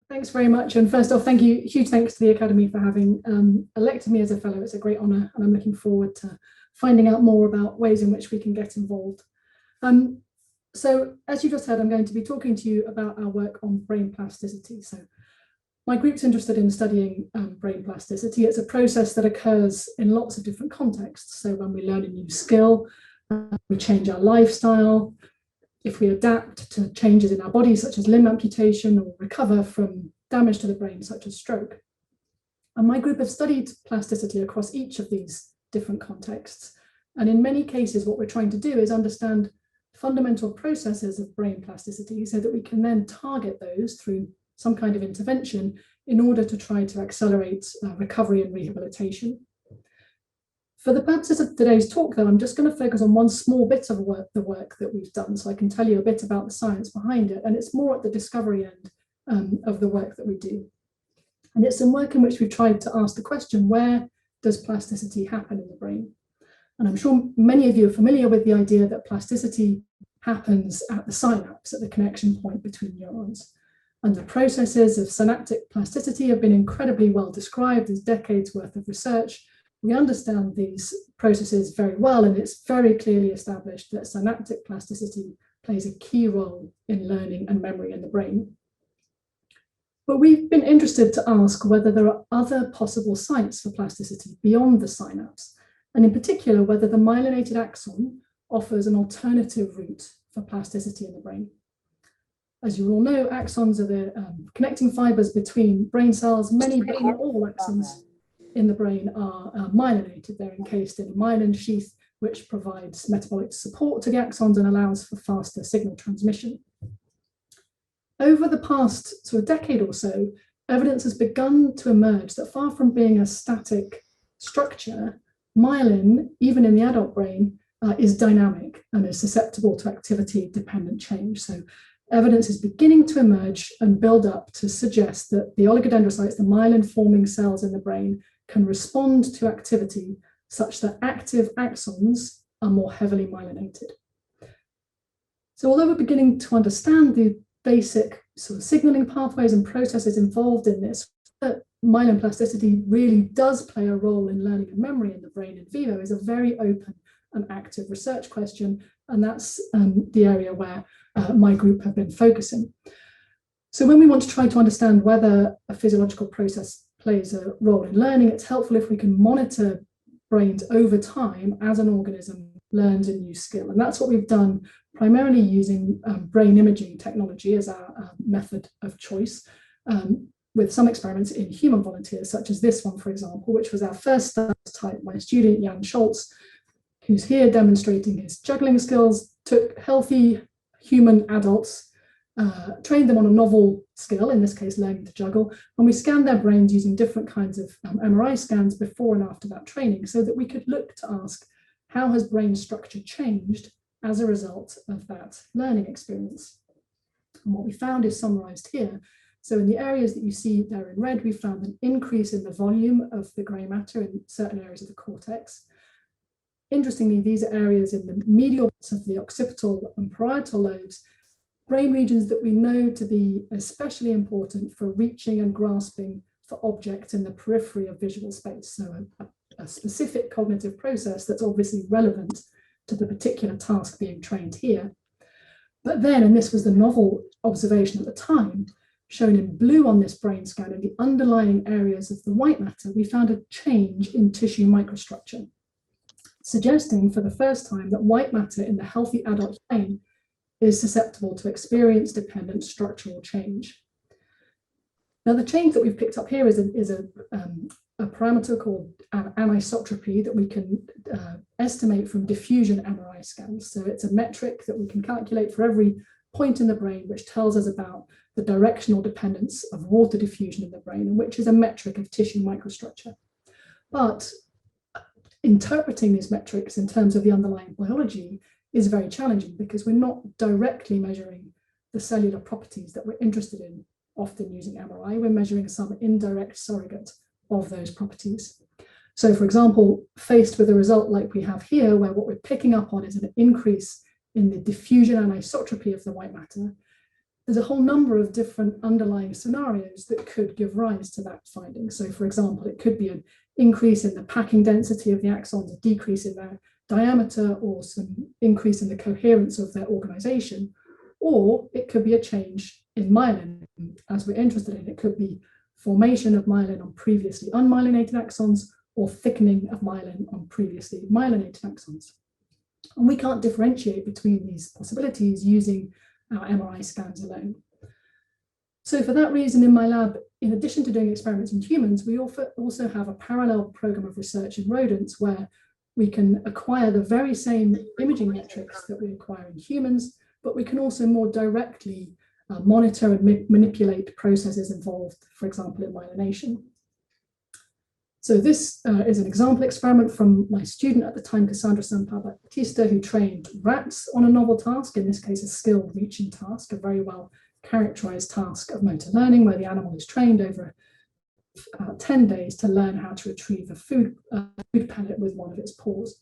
Thanks very much. And first off, thank you. Huge thanks to the Academy for having elected me as a fellow. It's a great honour, and I'm looking forward to finding out more about ways in which we can get involved. So as you just heard, I'm going to be talking to you about our work on brain plasticity. So my group's interested in studying brain plasticity. It's a process that occurs in lots of different contexts. So when we learn a new skill, we change our lifestyle, if we adapt to changes in our bodies, such as limb amputation, or recover from damage to the brain, such as stroke. And my group have studied plasticity across each of these different contexts. And in many cases, what we're trying to do is understand fundamental processes of brain plasticity so that we can then target those through some kind of intervention in order to try to accelerate recovery and rehabilitation. For the purposes of today's talk, though, I'm just going to focus on one small bit of the work that we've done, so I can tell you a bit about the science behind it, and it's more at the discovery end of the work that we do. And it's some work in which we've tried to ask the question, where does plasticity happen in the brain? And I'm sure many of you are familiar with the idea that plasticity happens at the synapse, at the connection point between neurons. And the processes of synaptic plasticity have been incredibly well described. There's decades worth of research. We understand these processes very well, and it's very clearly established that synaptic plasticity plays a key role in learning and memory in the brain. But we've been interested to ask whether there are other possible sites for plasticity beyond the synapse, and in particular, whether the myelinated axon offers an alternative route for plasticity in the brain. As you all know, axons are the connecting fibers between brain cells. Many, but not all axons in the brain are myelinated. They're encased in a myelin sheath, which provides metabolic support to the axons and allows for faster signal transmission. Over the past sort of decade or so, evidence has begun to emerge that far from being a static structure, myelin, even in the adult brain, is dynamic and is susceptible to activity-dependent change. So evidence is beginning to emerge and build up to suggest that the oligodendrocytes, the myelin-forming cells in the brain, can respond to activity such that active axons are more heavily myelinated. So although we're beginning to understand the basic sort of signaling pathways and processes involved in this, that myelin plasticity really does play a role in learning and memory in the brain in vivo is a very open and active research question, and that's the area where my group have been focusing. So when we want to try to understand whether a physiological process plays a role in learning, it's helpful if we can monitor brains over time as an organism learns a new skill. And that's what we've done, primarily using brain imaging technology as our method of choice, with some experiments in human volunteers, such as this one, for example, which was our first type. My student, Jan Scholz, who's here demonstrating his juggling skills, took healthy human adults, trained them on a novel skill, in this case learning to juggle, and we scanned their brains using different kinds of MRI scans before and after that training, so that we could look to ask, how has brain structure changed as a result of that learning experience? And what we found is summarized here. So in the areas that you see there in red, we found an increase in the volume of the grey matter in certain areas of the cortex. Interestingly, these are areas in the medial parts of the occipital and parietal lobes, brain regions that we know to be especially important for reaching and grasping for objects in the periphery of visual space. So a specific cognitive process that's obviously relevant to the particular task being trained here. But then, and this was the novel observation at the time, shown in blue on this brain scan, in the underlying areas of the white matter, we found a change in tissue microstructure, suggesting for the first time that white matter in the healthy adult brain is susceptible to experience-dependent structural change. Now, the change that we've picked up here is a parameter called anisotropy that we can estimate from diffusion MRI scans. So it's a metric that we can calculate for every point in the brain, which tells us about the directional dependence of water diffusion in the brain, and which is a metric of tissue microstructure. But interpreting these metrics in terms of the underlying biology is very challenging, because we're not directly measuring the cellular properties that we're interested in, often using MRI. We're measuring some indirect surrogate of those properties. So, for example, faced with a result like we have here, where what we're picking up on is an increase in the diffusion anisotropy of the white matter, there's a whole number of different underlying scenarios that could give rise to that finding. So for example, it could be an increase in the packing density of the axons, a decrease in their diameter, or some increase in the coherence of their organization, or it could be a change in myelin, as we're interested in. It could be formation of myelin on previously unmyelinated axons, or thickening of myelin on previously myelinated axons. And we can't differentiate between these possibilities using our MRI scans alone. So for that reason, in my lab, in addition to doing experiments in humans, we also have a parallel program of research in rodents where we can acquire the very same imaging metrics that we acquire in humans, but we can also more directly monitor and manipulate processes involved, for example, in myelination. So this is an example experiment from my student at the time, Cassandra Sampaio-Batista, who trained rats on a novel task, in this case, a skilled reaching task, a very well characterized task of motor learning, where the animal is trained over 10 days to learn how to retrieve a food pellet with one of its paws.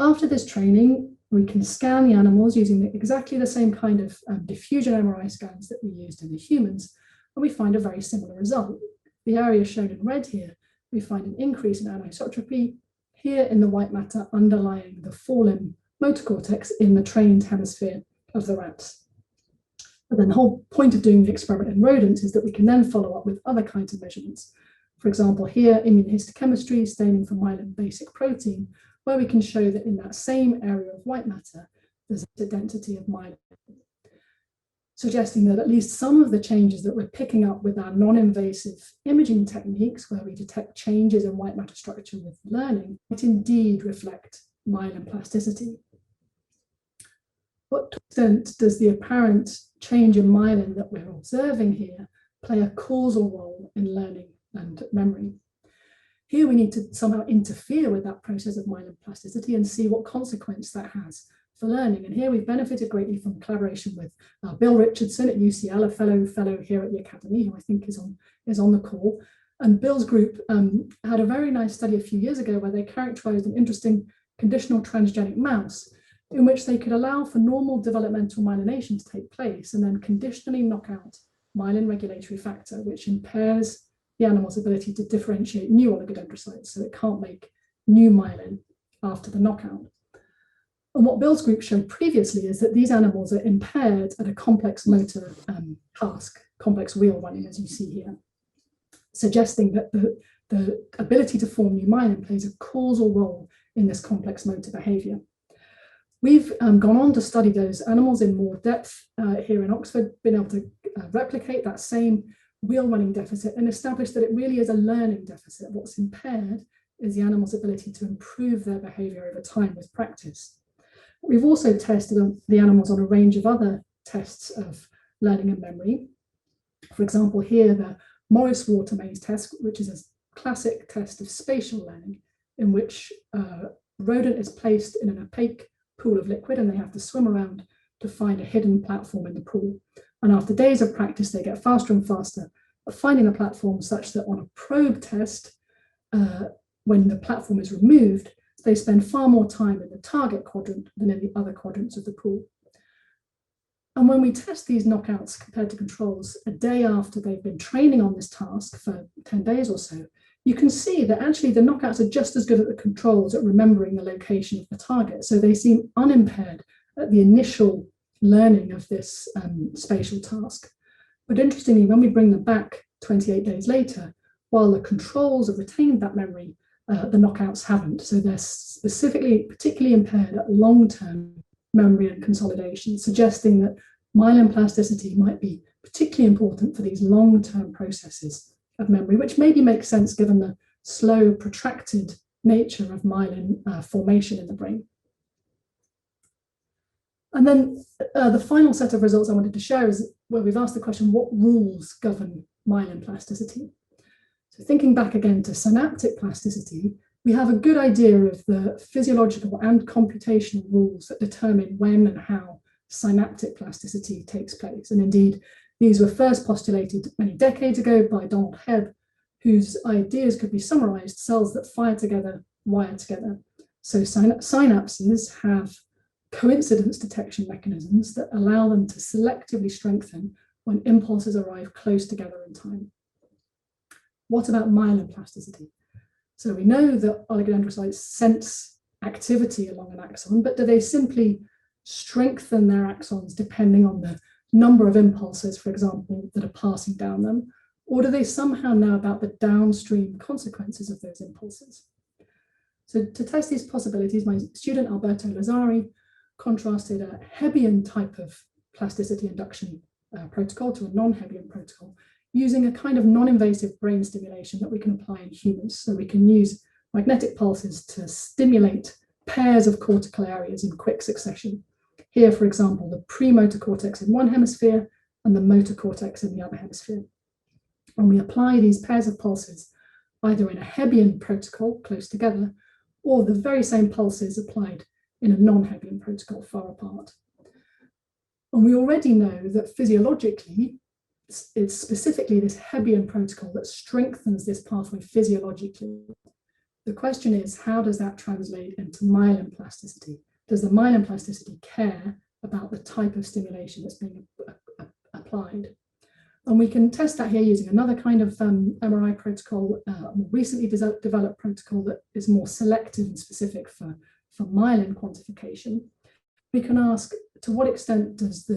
After this training, we can scan the animals using exactly the same kind of diffusion MRI scans that we used in the humans, and we find a very similar result. The area shown in red here, we find an increase in anisotropy here in the white matter underlying the forelimb motor cortex in the trained hemisphere of the rats. But then the whole point of doing the experiment in rodents is that we can then follow up with other kinds of measurements. For example, here, immunohistochemistry, staining for myelin basic protein, where we can show that in that same area of white matter, there's a density of myelin, suggesting that at least some of the changes that we're picking up with our non-invasive imaging techniques, where we detect changes in white matter structure with learning, might indeed reflect myelin plasticity. What extent does the apparent change in myelin that we're observing here play a causal role in learning and memory? Here we need to somehow interfere with that process of myelin plasticity and see what consequence that has for learning. And here we've benefited greatly from collaboration with Bill Richardson at UCL, a fellow here at the Academy, who I think is on the call. And Bill's group had a very nice study a few years ago where they characterized an interesting conditional transgenic mouse in which they could allow for normal developmental myelination to take place and then conditionally knock out myelin regulatory factor, which impairs the animal's ability to differentiate new oligodendrocytes, so it can't make new myelin after the knockout. And what Bill's group showed previously is that these animals are impaired at a complex motor task, complex wheel running, as you see here, suggesting that the ability to form new myelin plays a causal role in this complex motor behavior. We've gone on to study those animals in more depth here in Oxford, been able to replicate that same wheel running deficit and establish that it really is a learning deficit. What's impaired is the animal's ability to improve their behavior over time with practice. We've also tested the animals on a range of other tests of learning and memory. For example, here, the Morris water maze test, which is a classic test of spatial learning, in which a rodent is placed in an opaque pool of liquid and they have to swim around to find a hidden platform in the pool. And after days of practice, they get faster and faster at finding the platform, such that on a probe test, when the platform is removed, they spend far more time in the target quadrant than in the other quadrants of the pool. And when we test these knockouts compared to controls a day after they've been training on this task for 10 days or so, you can see that actually the knockouts are just as good at the controls at remembering the location of the target. So they seem unimpaired at the initial learning of this spatial task. But interestingly, when we bring them back 28 days later, while the controls have retained that memory, the knockouts haven't. So they're particularly impaired at long-term memory and consolidation, suggesting that myelin plasticity might be particularly important for these long-term processes of memory, which maybe makes sense given the slow, protracted nature of myelin formation in the brain. And then the final set of results I wanted to share is where we've asked the question, what rules govern myelin plasticity? So thinking back again to synaptic plasticity, we have a good idea of the physiological and computational rules that determine when and how synaptic plasticity takes place. And indeed, these were first postulated many decades ago by Donald Hebb, whose ideas could be summarized: cells that fire together, wire together. So synapses have coincidence detection mechanisms that allow them to selectively strengthen when impulses arrive close together in time. What about myelin plasticity? So we know that oligodendrocytes sense activity along an axon, but do they simply strengthen their axons depending on the number of impulses, for example, that are passing down them? Or do they somehow know about the downstream consequences of those impulses? So to test these possibilities, my student Alberto Lazzari contrasted a Hebbian type of plasticity induction protocol to a non-Hebbian protocol using a kind of non-invasive brain stimulation that we can apply in humans. So we can use magnetic pulses to stimulate pairs of cortical areas in quick succession. Here, for example, the premotor cortex in one hemisphere and the motor cortex in the other hemisphere. And we apply these pairs of pulses either in a Hebbian protocol close together, or the very same pulses applied in a non-Hebbian protocol far apart. And we already know that physiologically, it's specifically this Hebbian protocol that strengthens this pathway physiologically. The question is, how does that translate into myelin plasticity? Does the myelin plasticity care about the type of stimulation that's being applied? And we can test that here using another kind of MRI protocol, a more recently developed protocol that is more selective and specific for myelin quantification. We can ask, to what extent does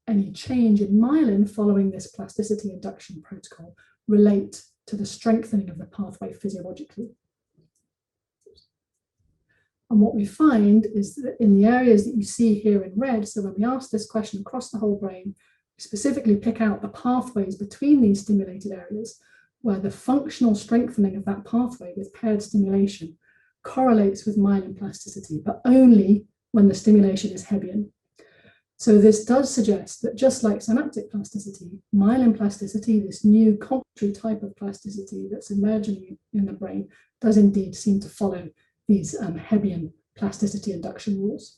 any change in myelin following this plasticity induction protocol relate to the strengthening of the pathway physiologically? And what we find is that in the areas that you see here in red, so when we ask this question across the whole brain, we specifically pick out the pathways between these stimulated areas where the functional strengthening of that pathway with paired stimulation correlates with myelin plasticity, but only when the stimulation is Hebbian. So this does suggest that just like synaptic plasticity, myelin plasticity, this new complementary type of plasticity that's emerging in the brain, does indeed seem to follow these Hebbian plasticity induction rules.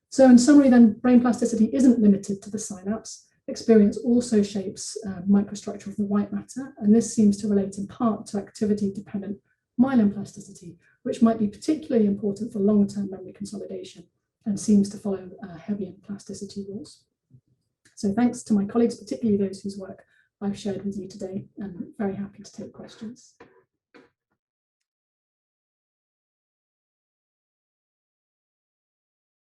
So in summary then, brain plasticity isn't limited to the synapse. Experience also shapes microstructure of the white matter, and this seems to relate in part to activity-dependent myelin plasticity, which might be particularly important for long-term memory consolidation and seems to follow Hebbian plasticity rules. So thanks to my colleagues, particularly those whose work I've shared with you today, and very happy to take questions.